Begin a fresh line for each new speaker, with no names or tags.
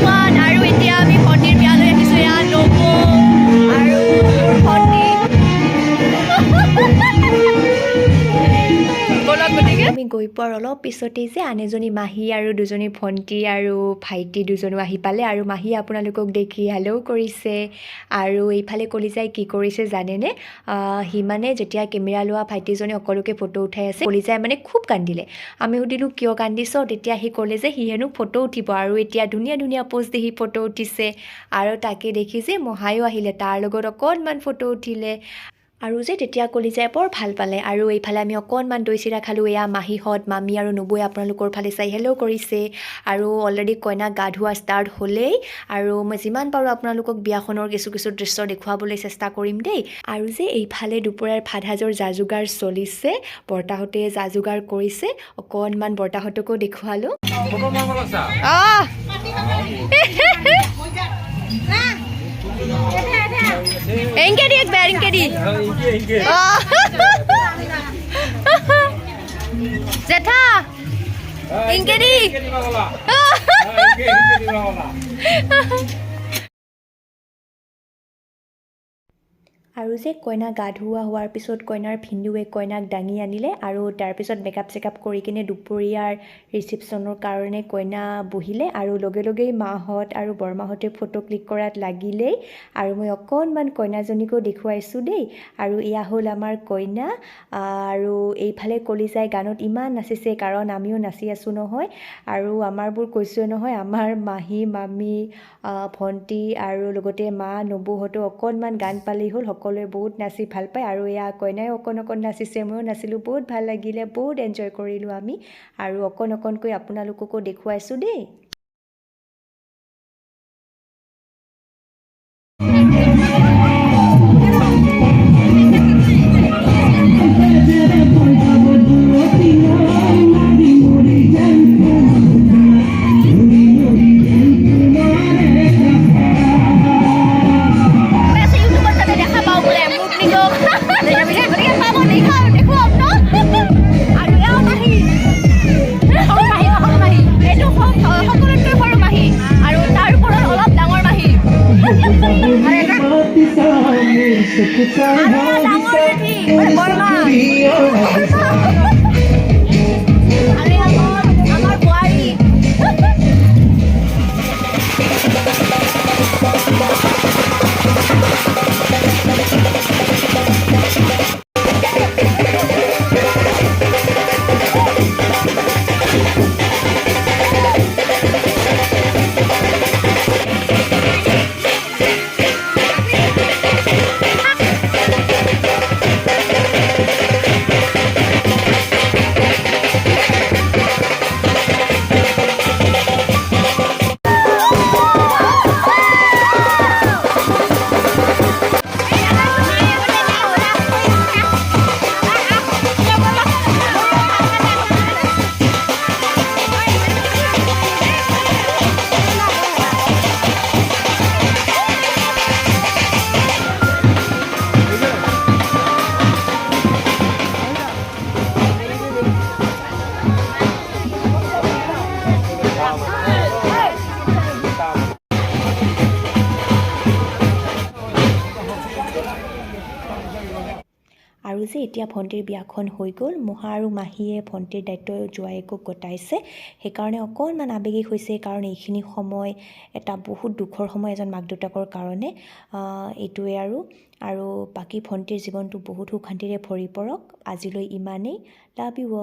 Everyone আৰু এতিয়া আমি ভণ্টিৰ বিয়ালৈ আহিছোঁ এয়া নব আৰু মোৰ ভণ্টি বলক গতিকে আমি গৈ পোৱাৰ অলপ পিছতেই যে আন এজনী মাহী আৰু দুজনী ভণ্টি আৰু ভাইটি দুজনো আহি পালে আৰু মাহী আপোনালোকক দেখি হেল্ল' কৰিছে আৰু এইফালে কলিজাই কি কৰিছে জানেনে সি মানে যেতিয়া কেমেৰা লোৱা ভাইটিজনে সকলোকে ফটো উঠাই আছে কলিজাই মানে খুব কান্দিলে আমি সুধিলোঁ কিয় কান্দিছ তেতিয়া সি ক'লে যে সি হেনো ফটো উঠিব আৰু এতিয়া ধুনীয়া ধুনীয়া প'জ দি সি ফটো উঠিছে আৰু তাকে দেখি যে মহায়ো আহিলে তাৰ লগত অকণমান ফটো উঠিলে আৰু যে তেতিয়া কলিজাই বৰ ভাল পালে আৰু এইফালে আমি অকণমান দৈ চিৰা খালোঁ এয়া মাহীহঁত মামী আৰু নবৈ আপোনালোকৰ ফালে চাই হেল্ল' কৰিছে আৰু অলৰেডি কইনাক গা ধোৱা ষ্টাৰ্ট হ'লেই আৰু মই যিমান পাৰোঁ আপোনালোকক বিয়াখনৰ কিছু কিছু দৃশ্য দেখুৱাবলৈ চেষ্টা কৰিম দেই আৰু যে এইফালে দুপৰীয়াৰ ভাত সাজৰ যা যোগাৰ চলিছে বৰ্তাহঁতে যা যোগাৰ কৰিছে অকণমান বৰ্তাহঁতকো দেখুৱালোঁ Engke di ekber, engke di. Jetha. Engke di. আৰু যে কইনা গা ধুওৱা হোৱাৰ পিছত কইনাৰ ভিন্দুৱে কইনাক দাঙি আনিলে আৰু তাৰপিছত মেকআপ চেকআপ কৰি কিনে দুপৰীয়াৰ ৰিচিপশ্যনৰ কাৰণে কইনা বহিলে আৰু লগে লগেই মাহঁত আৰু বৰমাহঁতে ফটো ক্লিক কৰাত লাগিলেই আৰু মই অকণমান কইনাজনীকো দেখুৱাইছোঁ দেই আৰু এয়া হ'ল আমাৰ কইনা আৰু এইফালে কলিজাই গানত ইমান নাচিছে কাৰণ আমিও নাচি আছোঁ নহয় আৰু আমাৰবোৰ কৈছোঁৱে নহয় আমাৰ মাহী মামী ভণ্টি আৰু লগতে মা নবৌহঁতো অকণমান গান পালেই হ'ল সকলোৱে বহুত নাচি ভাল পায় আৰু এয়া কইনাই অকণ অকণ নাচিছে ময়ো নাচিলোঁ বহুত ভাল লাগিলে বহুত এনজয় কৰিলোঁ আমি আৰু অকণ অকণকৈ আপোনালোককো দেখুৱাইছোঁ দেই আৰু যে এতিয়া ভণ্টিৰ বিয়াখন হৈ গ'ল মহা আৰু মাহীয়ে ভণ্টিৰ দায়িত্ব জোৱায়েকক গতাইছে সেইকাৰণে অকণমান আৱেগিক হৈছে কাৰণ এইখিনি সময় এটা বহুত দুখৰ সময় এজন মাক দেউতাকৰ কাৰণে এইটোৱে আৰু বাকী ভণ্টিৰ জীৱনটো বহুত সুখ শান্তিৰে ভৰি পৰক আজিলৈ ইমানেই লাভ ইউ